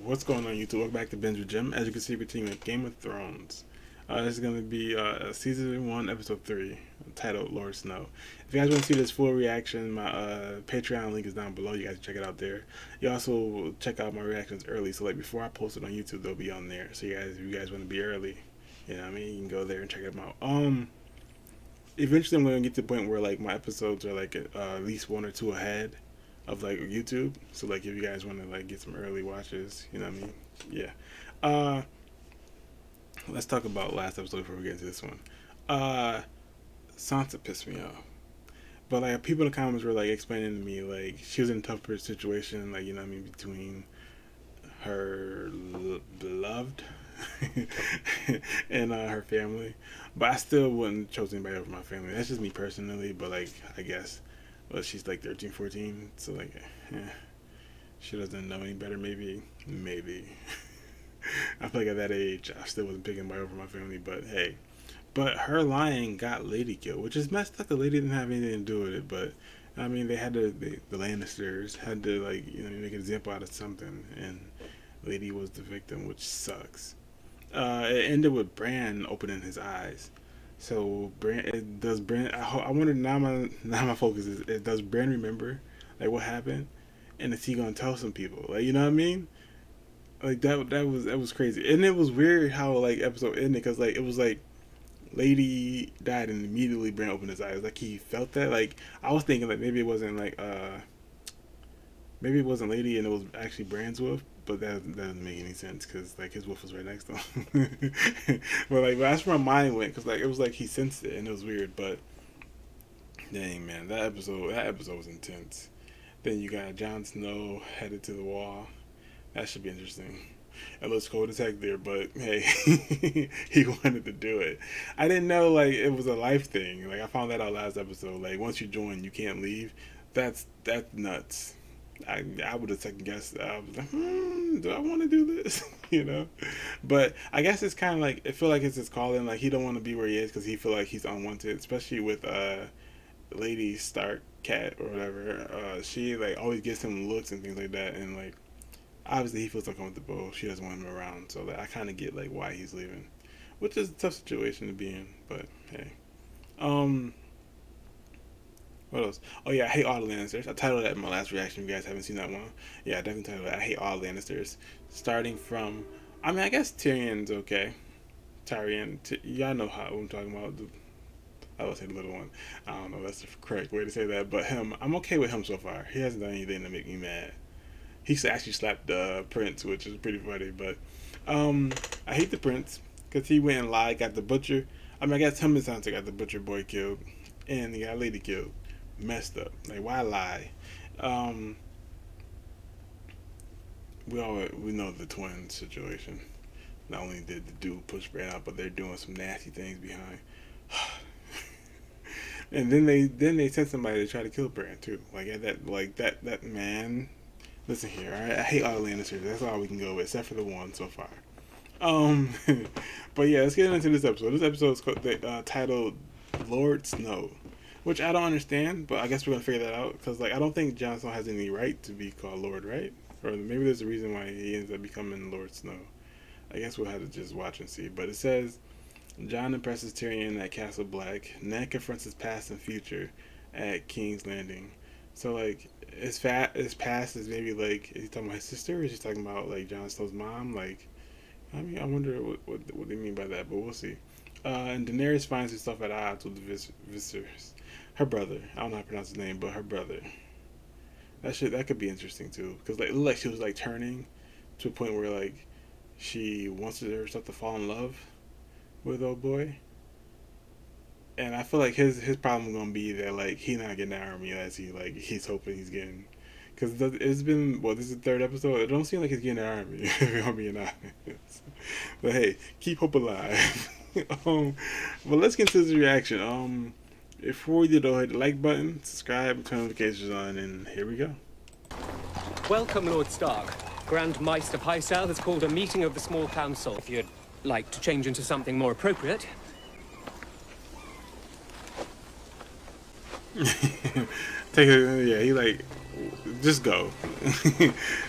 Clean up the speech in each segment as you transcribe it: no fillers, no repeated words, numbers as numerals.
What's going on, YouTube? Welcome back to Binge with Jim. As you can see, we're continuing with Game of Thrones. This is going to be Season 1, Episode 3, titled Lord Snow. If you guys want to see this full reaction, my Patreon link is down below. You guys can check it out there. You also check out my reactions early, so like before I post it on YouTube, they'll be on there. So if you guys want to be early, you know what I mean, you can go there and check them out. Eventually I'm going to get to the point where like my episodes are like at least one or two ahead of like YouTube. So like if you guys want to like get some early watches, you know what I mean? Yeah. Let's talk about last episode before we get into this one. Sansa pissed me off. But like people in the comments were like explaining to me like she was in a tougher situation, like, you know what I mean, between her beloved and her family. But I still wouldn't choose anybody over my family. That's just me personally, but like I guess she's like 13, 14, so like she doesn't know any better, maybe. I feel like at that age I still wasn't picking anybody over my family, but hey. But her lying got Lady killed, which is messed up. The lady didn't have anything to do with it, but I mean the Lannisters had to, like, you know, make an example out of something, and Lady was the victim, which sucks. It ended with Bran opening his eyes. So Bran? I wonder now. My focus is does Bran remember like what happened, and is he gonna tell some people? Like, you know what I mean? Like that was crazy, and it was weird how like episode ended, because like it was like Lady died and immediately Bran opened his eyes. Like he felt that. Like I was thinking like maybe it wasn't Lady and it was actually Bran's wolf, but that doesn't make any sense because like his wolf was right next to him. but that's where my mind went, because like it was like he sensed it and it was weird. But dang, man, that episode was intense. Then you got Jon Snow headed to the wall. That should be interesting. It looks cold as heck there, but hey, he wanted to do it. I didn't know like it was a life thing. Like I found that out last episode. Like once you join, you can't leave. That's nuts. I would have second guessed. I was like, do I want to do this? You know, but I guess it's kind of like I feel like it's his calling. Like he don't want to be where he is because he feel like he's unwanted, especially with Lady Stark cat or whatever. She like always gives him looks and things like that, and like obviously he feels uncomfortable. She doesn't want him around, so like, I kind of get like why he's leaving, which is a tough situation to be in. But hey, what else? Oh yeah, I hate all the Lannisters. I titled that in my last reaction. If you guys haven't seen that one, yeah, I definitely titled that. I hate all the Lannisters. Starting from, I mean, I guess Tyrion's okay. Y'all know how I'm talking about. I would say the little one. I don't know if that's the correct way to say that, but him, I'm okay with him so far. He hasn't done anything to make me mad. He actually slapped the prince, which is pretty funny. But I hate the prince because he went and lied, got the butcher. I mean, I guess him and Sansa got the butcher boy killed, and he got Lady killed. Messed up. Like, why lie? We know the twin situation. Not only did the dude push Bran out, but they're doing some nasty things behind. And then they sent somebody to try to kill Bran too. That man. Listen here, all right? I hate all the Lannisters. That's all we can go with, except for the one so far. But yeah, let's get into this episode. This episode is titled Lord Snow, which I don't understand, but I guess we're gonna figure that out, because like I don't think Jon Snow has any right to be called Lord, right? Or maybe there's a reason why he ends up becoming Lord Snow. I guess we'll have to just watch and see. But it says Jon impresses Tyrion at Castle Black. Ned confronts his past and future at King's Landing. So like his past is maybe like, is he talking about his sister, or is he talking about like Jon Snow's mom? Like, I mean, I wonder what they mean by that, but we'll see. And Daenerys finds herself at odds with the Viserion. Her brother. I don't know how to pronounce his name, but her brother. That could be interesting too, because like it looked like she was like turning to a point where like she wants herself to fall in love with old boy. And I feel like his problem is gonna be that like he's not getting the army as he's hoping he's getting, because it's been this is the third episode. It don't seem like he's getting the army. If I'm being honest. But hey, keep hope alive. But let's get into this reaction. Before we do, though, hit the like button, subscribe, turn notifications on, and here we go. Welcome, Lord Stark. Grand Maester Pycelle has called a meeting of the small council. If you'd like to change into something more appropriate. He like, just go.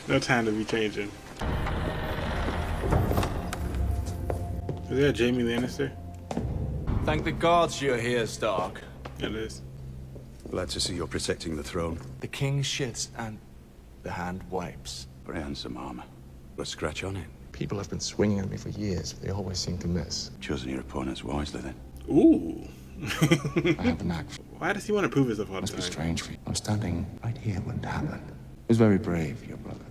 No time to be changing. Is that Jamie Lannister? Thank the gods you're here, Stark. It is. Glad to see you're protecting the throne. The king shits and the hand wipes. Very handsome armor. Got a scratch on it. People have been swinging at me for years, but they always seem to miss. Chosen your opponents wisely, then. Ooh. I have a knack for Why does he want to prove himself all the Must be time? strange for you. I'm standing right here when it happened. It was very brave, your brother.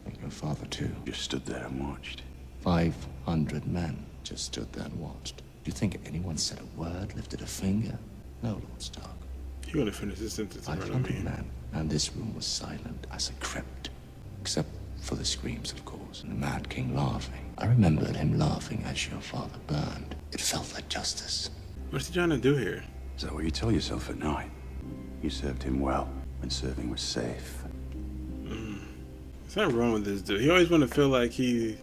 And your father, too. Just stood there and watched. 500 men just stood there and watched. Do you think anyone said a word, lifted a finger? No, Lord Stark. You're gonna finish this sentence in front of 500 me. men, and this room was silent as a crypt. Except for the screams, of course, and the Mad King laughing. I remembered him laughing as your father burned. It felt like justice. What's he trying to do here? Is that what you tell yourself at night? You served him well when serving was safe. There's nothing wrong with this dude. He always want to feel like he...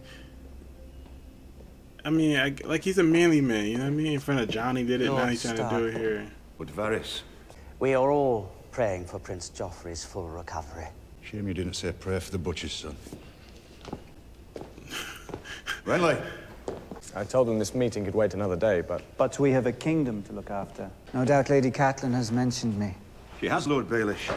I mean, like he's a manly man, you know what I mean? In front of Johnny did it, now he's trying to do it here. But Varys, We are all praying for Prince Joffrey's full recovery. shame you didn't say a prayer for the butcher's son. Renly! I told them this meeting could wait another day, but... But we have a kingdom to look after. No doubt Lady Catelyn has mentioned me. She has, Lord Baelish.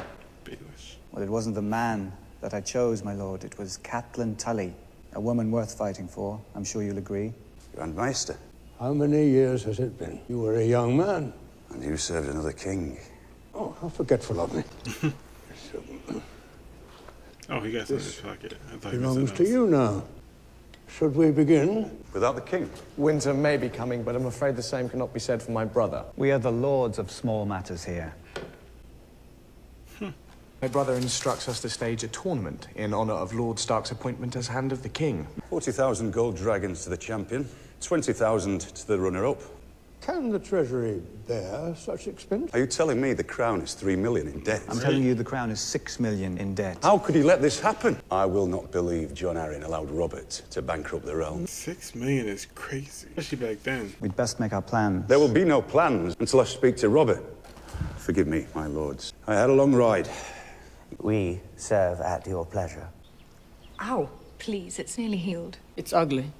Baelish. Well, it wasn't the man that I chose, my lord. It was Catelyn Tully, a woman worth fighting for. I'm sure you'll agree. Grand Maester. How many years has it been? You were a young man. And you served another king. Oh, how forgetful of me. Oh, he got something in his pocket. I thought he was Belongs something to else. you now. Should we begin? Without the king? Winter may be coming, but I'm afraid the same cannot be said for my brother. We are the lords of small matters here. My brother instructs us to stage a tournament in honor of Lord Stark's appointment as Hand of the King. 40,000 gold dragons to the champion, 20,000 to the runner-up. Can the Treasury bear such expense? Are you telling me the crown is 3 million in debt? I'm telling you the crown is 6 million in debt. How could he let this happen? I will not believe Jon Arryn allowed Robert to bankrupt the realm. 6 million is crazy, especially back then. We'd best make our plans. There will be no plans until I speak to Robert. Forgive me, my lords. I had a long ride. We serve at your pleasure. Ow. Please, it's nearly healed. It's ugly.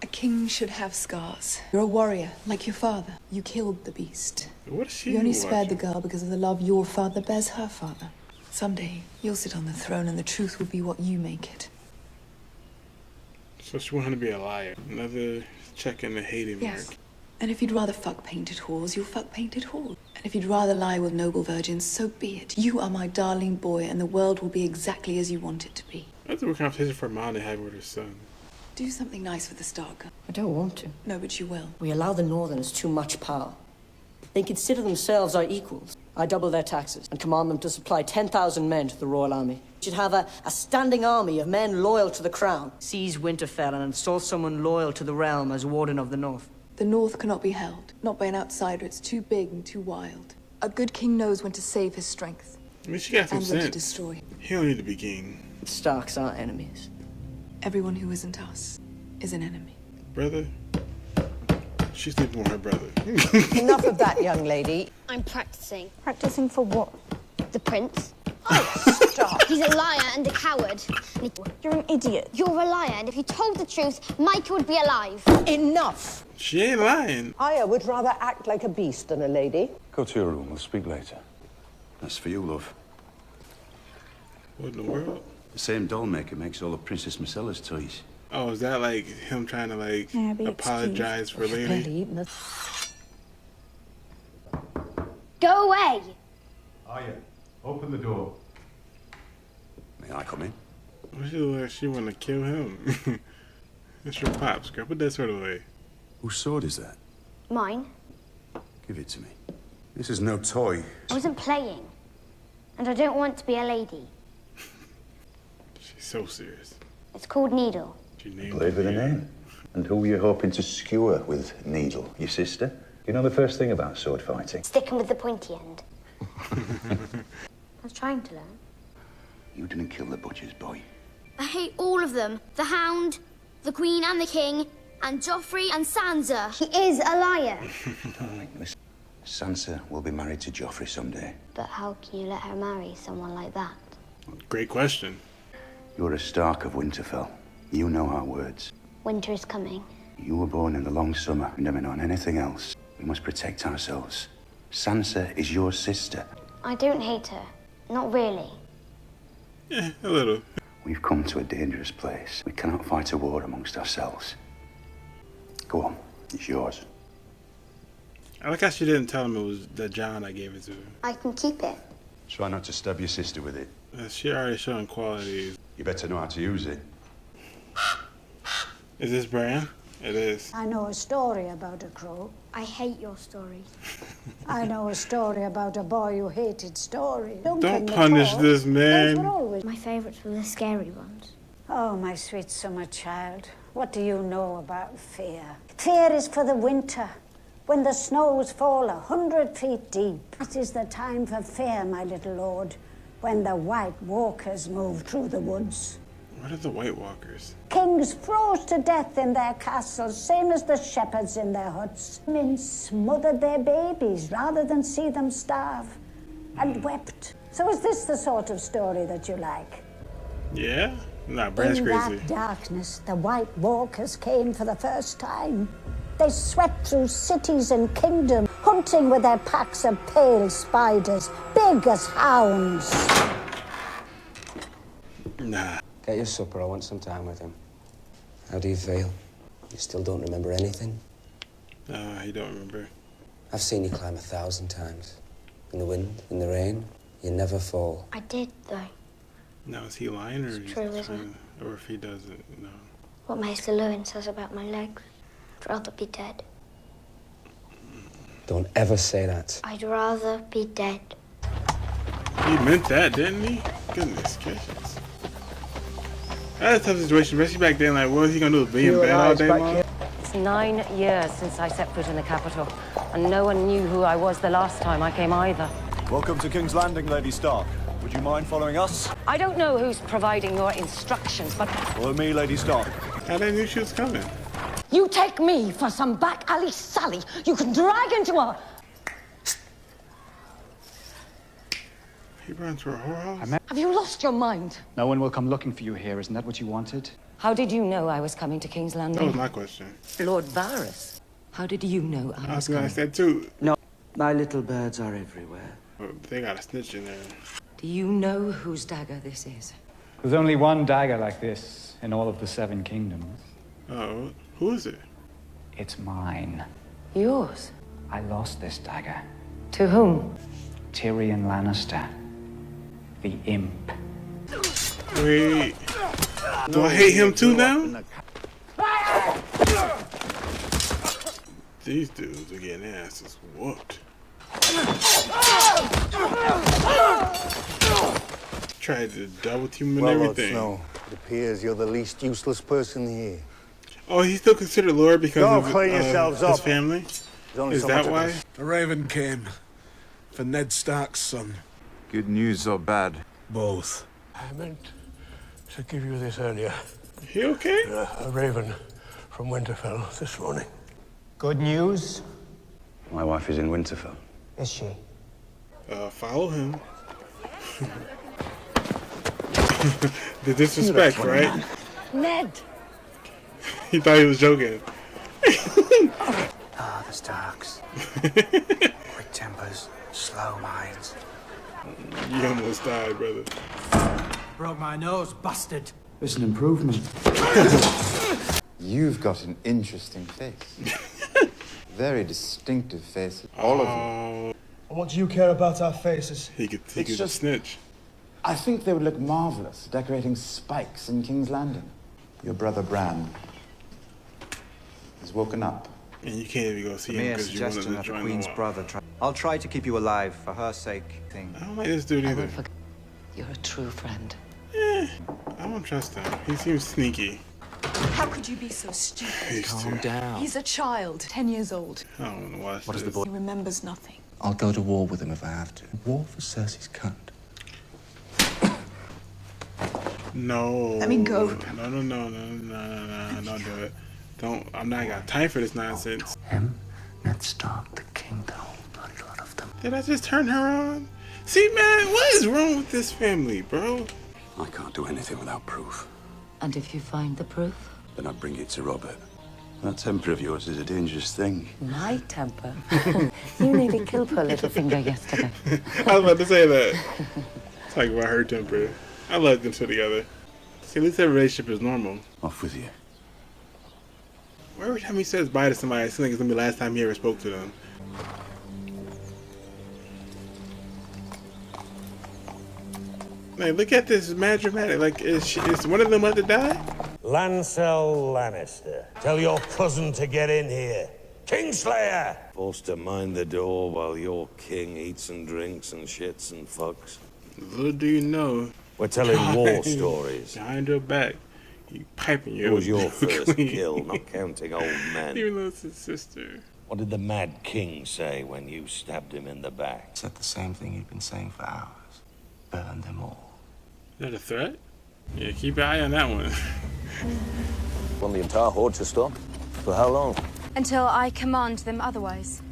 A king should have scars. You're a warrior, like your father. You killed the beast. What is she You only watching? spared the girl because of the love your father bears her father. Someday, you'll sit on the throne and the truth will be what you make it. So she wanted to be a liar. Another check in the hating Yes. mark. And if you'd rather fuck painted halls, you'll fuck painted halls. And if you'd rather lie with noble virgins, so be it. You are my darling boy, and the world will be exactly as you want it to be. That's a conversation for mom to have with her son. Do something nice for the Stark. I don't want to. No, but you will. We allow the Northerners too much power. They consider themselves our equals. I double their taxes and command them to supply 10,000 men to the Royal Army. We should have a standing army of men loyal to the crown. Seize Winterfell and install someone loyal to the realm as Warden of the North. The North cannot be held. Not by an outsider. It's too big and too wild. A good king knows when to save his strength. I mean, she got some And when to sense. destroy. He don't need to be king. The Starks are enemies. Everyone who isn't us is an enemy. Brother? She's sleeping with her brother. Enough of that, young lady. I'm practicing. Practicing for what? The prince. Oh, stop. He's a liar and a coward. You're an idiot. You're a liar, and if you told the truth, Micah would be alive. Enough. She ain't lying. I would rather act like a beast than a lady. Go to your room, we'll speak later. That's for you, love. What in the world? The same doll maker makes all of Princess Marcella's toys. Oh, is that like him trying to like May I be apologize for Lady? Go away. Aya, open the door. May I come in? Well, she look like she want to kill him. It's your pops, girl. Put that sword away. Whose sword is that? Mine. Give it to me. This is no toy. I wasn't playing. And I don't want to be a lady. She's so serious. It's called Needle. She named Played with a name. And who were you hoping to skewer with Needle? Your sister? You know the first thing about sword fighting? Sticking with the pointy end. I was trying to learn. You didn't kill the butcher's boy. I hate all of them. The Hound, the Queen and the King, and Joffrey and Sansa. He is a liar. Darling, listen. Sansa will be married to Joffrey someday. But how can you let her marry someone like that? Great question. You're a Stark of Winterfell. You know our words. Winter is coming. You were born in the long summer, never known anything else. We must protect ourselves. Sansa is your sister. I don't hate her. Not really. Yeah, a little. We've come to a dangerous place. We cannot fight a war amongst ourselves. Go on, it's yours. I like how she didn't tell him it was the John that gave it to her. I can keep it. Try not to stab your sister with it. She already showing qualities. You better know how to use it. Is this Bran? It is. I know a story about a crow. I hate your story. I know a story about a boy who hated stories. Don't punish this man. My favourites were the scary ones. Oh, my sweet summer child, what do you know about fear? Fear is for the winter, when the snows fall 100 feet deep. That is the time for fear, my little lord, when the White Walkers move through the woods. What are the White Walkers? Kings froze to death in their castles, same as the shepherds in their huts. Men smothered their babies rather than see them starve, and wept. So is this the sort of story that you like? Yeah? Nah, Bran's in crazy. that darkness, the White Walkers came for the first time. They swept through cities and kingdoms, hunting with their packs of pale spiders, big as hounds. Nah. Get your supper. I want some time with him. How do you feel? You still don't remember anything? You don't remember. I've seen you climb 1,000 times. In the wind, in the rain. You never fall. I did, though. Now, is he lying, or is he true, isn't trying, or if he doesn't, no. What Maester Lewin says about my legs. I'd rather be dead. Don't ever say that. I'd rather be dead. He meant that, didn't he? Goodness gracious. That's a tough situation, especially back then. Like, what was he gonna do? Be in bed all day long? It's 9 years since I set foot in the capital, and no one knew who I was the last time I came either. Welcome to King's Landing, Lady Stark. Would you mind following us? I don't know who's providing your instructions, but... Follow me, Lady Stark. How they knew she was coming? You take me for some back alley Sally you can drag into a... He ran to her whorehouse? Have you lost your mind? No one will come looking for you here. Isn't that what you wanted? How did you know I was coming to King's Landing? That was my question. Lord Varys. How did you know I was gonna coming? say too. No, my little birds are everywhere. They got a snitch in there. Do you know whose dagger this is? There's only one dagger like this in all of the 7 kingdoms. Oh, who is it? It's mine. Yours? I lost this dagger. To whom? Tyrion Lannister. The imp. Wait. Do I hate him too now? These dudes are getting their asses whooped. Tried to double team him and everything. Lord Snow, it appears you're the least useless person here. Oh, he's still considered Lord because Go of clean yourselves his up. family? Only Is so that much why? of this. A raven came for Ned Stark's son. Good news or bad? Both. I meant to give you this earlier. He okay? A raven from Winterfell this morning. Good news? My wife is in Winterfell. Is she? Follow him. The disrespect, right? Ned! He thought he was joking. Ah, the Starks. Quick tempers, slow minds. You almost died, brother. Broke my nose, bastard. It's an improvement. You've got an interesting face. Very distinctive face. All of you. What do you care about our faces? He could It's just- snitch. I think they would look marvelous decorating spikes in King's Landing. Your brother Bran has woken up. And you can't even go see him Mere because you wanted suggestion to that the join Queen's the war. brother I'll try to keep you alive for her sake. Thing. I don't like this dude either. You're a true friend. I don't trust him. He seems sneaky. How could you be so stupid? Calm down. He's a child, 10 years old. I don't want to watch What is this. the boy? He remembers nothing. I'll go to war with him if I have to. War for Cersei's cunt. No. Let me go. No, don't do it. Don't. I'm not got time for this nonsense. Him, Ned Stark, the king, the whole bloody lot of them. Did I just turn her on? See, man, what is wrong with this family, bro? I can't do anything without proof. And if you find the proof? Then I bring it to Robert. That temper of yours is a dangerous thing. My temper? You nearly killed poor Littlefinger yesterday. I was about to say that. Talking about her temper. I like them two together. See, at least their relationship is normal. Off with you. Every time he says bye to somebody, it seems like it's gonna be the last time he ever spoke to them. Like, look at this, it's mad dramatic. Like, is one of them about to die? Lancel Lannister, tell your cousin to get in here. Kingslayer! Forced to mind the door while your king eats and drinks and shits and fucks. Little do you know. We're telling war stories. Behind your back. You piping your It was your first kill, not counting old men. Even though it's his sister. What did the Mad King say when you stabbed him in the back? Said the same thing he'd been saying for hours. Burn them all. Is that a threat? Yeah, keep an eye on that one. Want the entire horde to stop? For how long? Until I command them otherwise.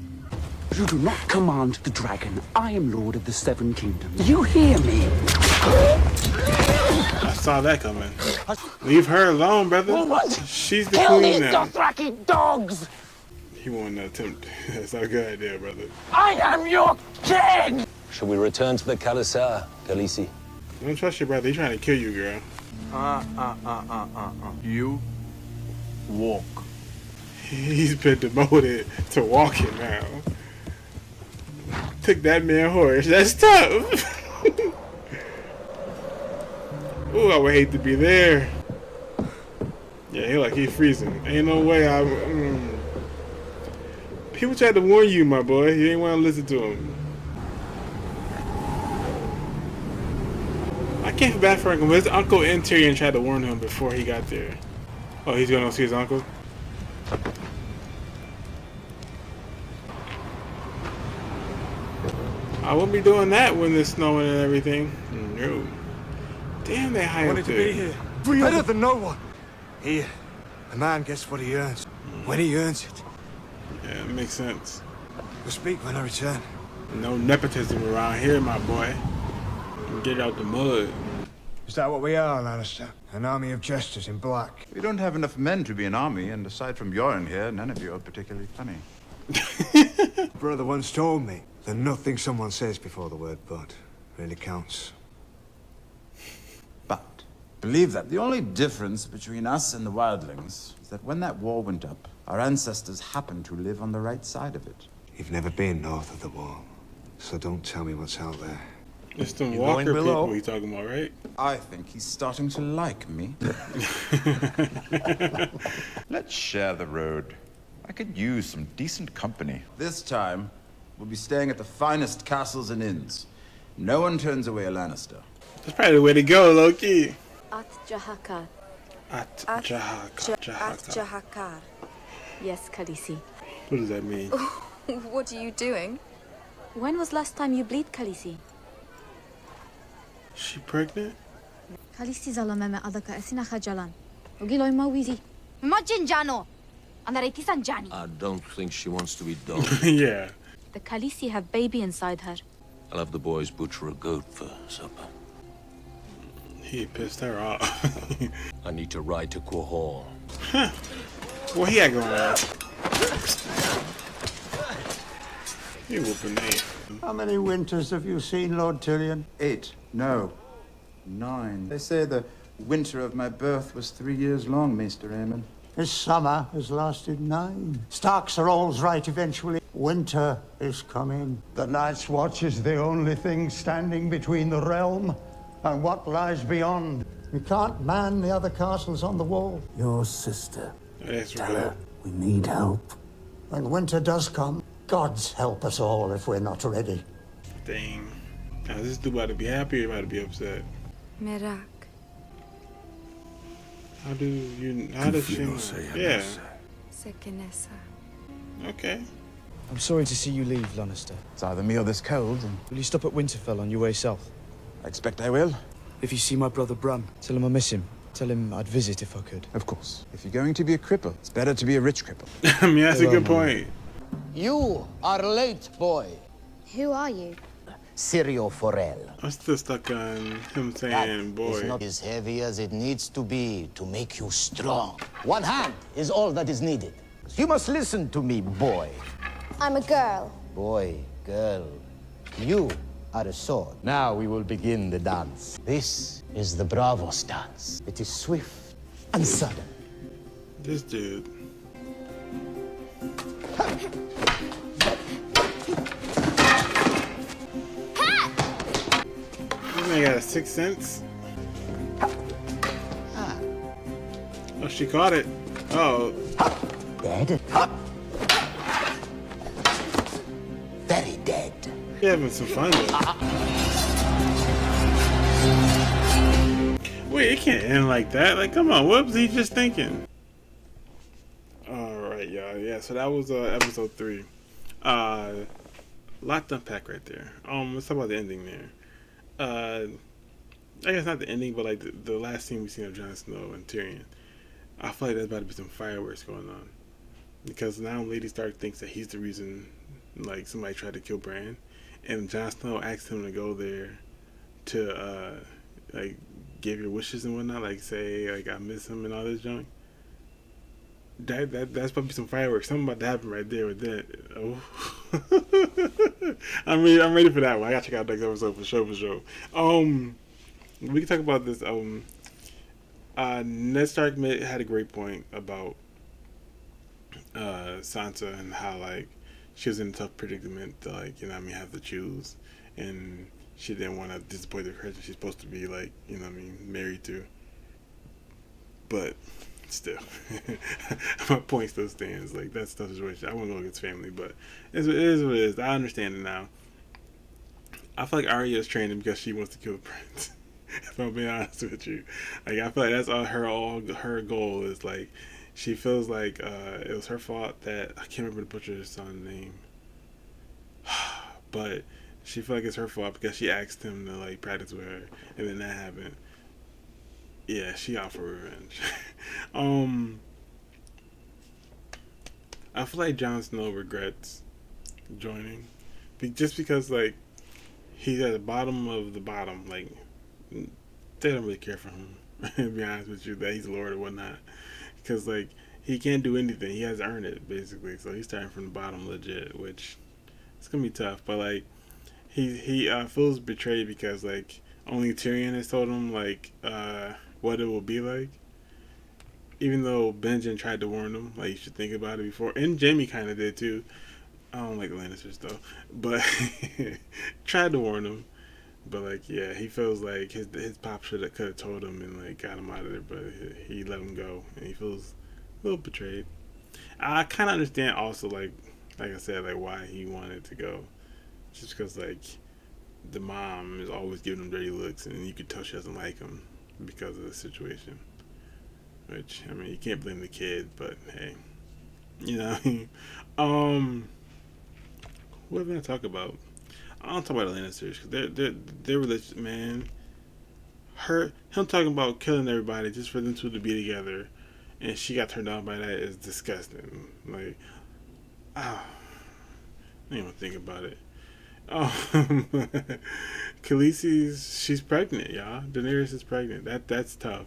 You do not command the dragon. I am Lord of the Seven Kingdoms. You hear me? I saw that coming. Leave her alone, brother. What? She's the Kill queen these now. Dothraki dogs! He won't attempt. That's not a good idea, brother. I am your king! Shall we return to the Khalisar, Khaleesi? Don't trust your brother. He's trying to kill you, girl. You walk. He's been demoted to walking now. Took that man horse. That's tough. Ooh, I would hate to be there. Yeah, he's freezing. Ain't no way People tried to warn you, my boy. You ain't want to listen to him. I can't feel bad for him. His uncle and Tyrion tried to warn him before he got there. Oh, he's going to see his uncle? I won't be doing that when it's snowing and everything. No. Damn, they hired wanted to be here. Better than no one. Here, a man gets what he earns. When he earns it. Yeah, it makes sense. We'll speak when I return. No nepotism around here, my boy. Get out the mud. Is that what we are, Lannister? An army of jesters in black? We don't have enough men to be an army, and aside from Bjorn here, none of you are particularly funny. Brother once told me that nothing someone says before the word but really counts. But believe that the only difference between us and the wildlings is that when that war went up, our ancestors happened to live on the right side of it. You've never been north of the wall, so don't tell me what's out there. It's the Walker people you talking about, right? I think he's starting to like me. Let's share the road. I could use some decent company. This time, we'll be staying at the finest castles and inns. No one turns away a Lannister. That's probably the way to go, Loki. At Jahakar. At Jahakar. Yes, Khaleesi. What does that mean? What are you doing? When was last time you bleed, Khaleesi? She pregnant? Khaleesi zalameme adaka esina khajalan. Ogiloy mawizi. Majin jano. Anareti sanjani. I don't think she wants to be done. Yeah. The Khaleesi have baby inside her. I'll have the boys butcher a goat for supper. He pissed her off. I need to ride to Quahog. Huh. What he had going on? He whooping me. How many winters have you seen, Lord Tyrion? 8. No. 9. They say the winter of my birth was 3 years long, Maester Aemon. This summer has lasted 9. Starks are all's right eventually. Winter is coming. The Night's Watch is the only thing standing between the realm and what lies beyond. We can't man the other castles on the wall. Your sister. That's Tell her we need help. When winter does come, gods help us all if we're not ready. Dang. Now, is this dude about to be happy or about to be upset? Merak. How does she know? Yeah. Sekenesa. Okay. I'm sorry to see you leave, Lannister. It's either me or this cold. Will you stop at Winterfell on your way south? I expect I will. If you see my brother Bran, tell him I miss him. Tell him I'd visit if I could. Of course. If you're going to be a cripple, it's better to be a rich cripple. I mean, that's a good point. You are late, boy. Who are you? Sirio Forel. I'm still stuck on him saying, boy. It's not as heavy as it needs to be to make you strong. One hand is all that is needed. You must listen to me, boy. I'm a girl. Boy, girl, you are a sword. Now we will begin the dance. This is the Bravos dance. It is swift and sudden. This dude. This man got a 6th sense. Oh, she caught it. Oh. Dead? Very dead. You're having some fun though. Wait, it can't end like that. Like, come on, what was he just thinking? Alright, y'all. Yeah, so that was episode 3. Lot to unpack right there. Let's talk about the ending there. I guess not the ending, but like the last scene we seen of Jon Snow and Tyrion. I feel like there's about to be some fireworks going on. Because now Lady Stark thinks that he's the reason, like, somebody tried to kill Bran. And Jon Snow asked him to go there to, like, give your wishes and whatnot. Like, say, like, I miss him and all this junk. That's probably some fireworks. Something about to happen right there with that. Oh. I'm ready for that one. I gotta check out next episode for sure. We can talk about this. Ned Stark had a great point about Sansa and how, like, she was in a tough predicament to, like, you know what I mean, have to choose, and she didn't want to disappoint the person she's supposed to be, like, you know what I mean, married to. But still, my point still stands. Like, that's a tough situation. I won't go against family, but it is what it is. I understand it now. I feel like Arya is training because she wants to kill the prince. If I'm being honest with you, like, I feel like that's all her goal is. Like, she feels like it was her fault that I can't remember the butcher's son's name, but she feel like it's her fault because she asked him to, like, practice with her, and then that happened. Yeah, she out for revenge. I feel like Jon Snow regrets joining, just because, like, he's at the bottom of the bottom. Like, they don't really care for him, to be honest with you, that he's Lord or whatnot. Because, like, he can't do anything. He has to earn it, basically. So he's starting from the bottom legit, which it's going to be tough. But, like, he feels betrayed because, like, only Tyrion has told him, like, what it will be like. Even though Benjen tried to warn him, like, you should think about it before. And Jaime kind of did, too. I don't like the Lannisters, though. But tried to warn him. But, like, yeah, he feels like his pop could have told him and, like, got him out of there, but he let him go, and he feels a little betrayed. I kind of understand also, like I said, like, why he wanted to go, just because, like, the mom is always giving him dirty looks, and you could tell she doesn't like him because of the situation. Which, I mean, you can't blame the kid, but hey, you know. What am I gonna talk about? I don't talk about the Lannisters because they're religious, man. Him talking about killing everybody just for them two to be together, and she got turned on by that is disgusting. Like, I didn't even think about it. Khaleesi's, she's pregnant, y'all. Daenerys is pregnant. That's tough.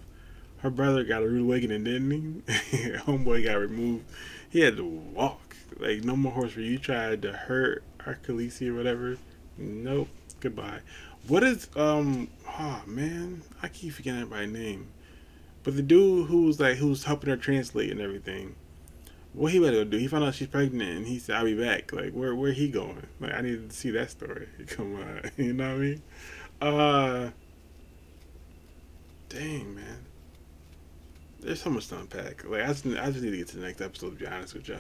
Her brother got a rude awakening, didn't he? Homeboy got removed. He had to walk. Like, no more horse for you. Tried to hurt our Khaleesi or whatever. Nope. Goodbye. What is oh man, I keep forgetting everybody's name. But the dude who's helping her translate and everything, what he better go do? He found out she's pregnant and he said, I'll be back. Like, where he going? Like, I need to see that story. Come on. You know what I mean? Dang, man. There's so much to unpack. Like, I just need to get to the next episode, to be honest with y'all.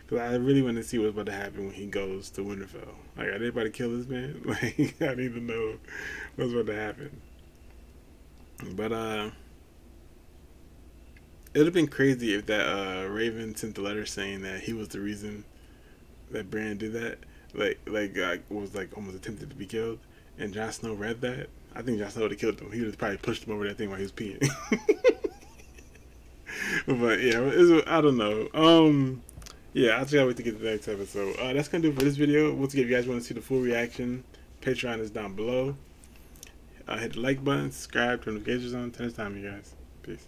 Because I really want to see what's about to happen when he goes to Winterfell. Like, are they about to kill this man? Like, I need to know what's about to happen. But, it would have been crazy if that Raven sent the letter saying that he was the reason that Bran did that. Was like almost attempted to be killed. And Jon Snow read that. I think Jon Snow would have killed him. He would have probably pushed him over that thing while he was peeing. But yeah, I don't know. Yeah, I just gotta wait to get to the next episode. That's gonna do it for this video. Once again, if you guys want to see the full reaction Patreon is down below. Hit the like button, subscribe, turn notifications on. Till next time, you guys. Peace.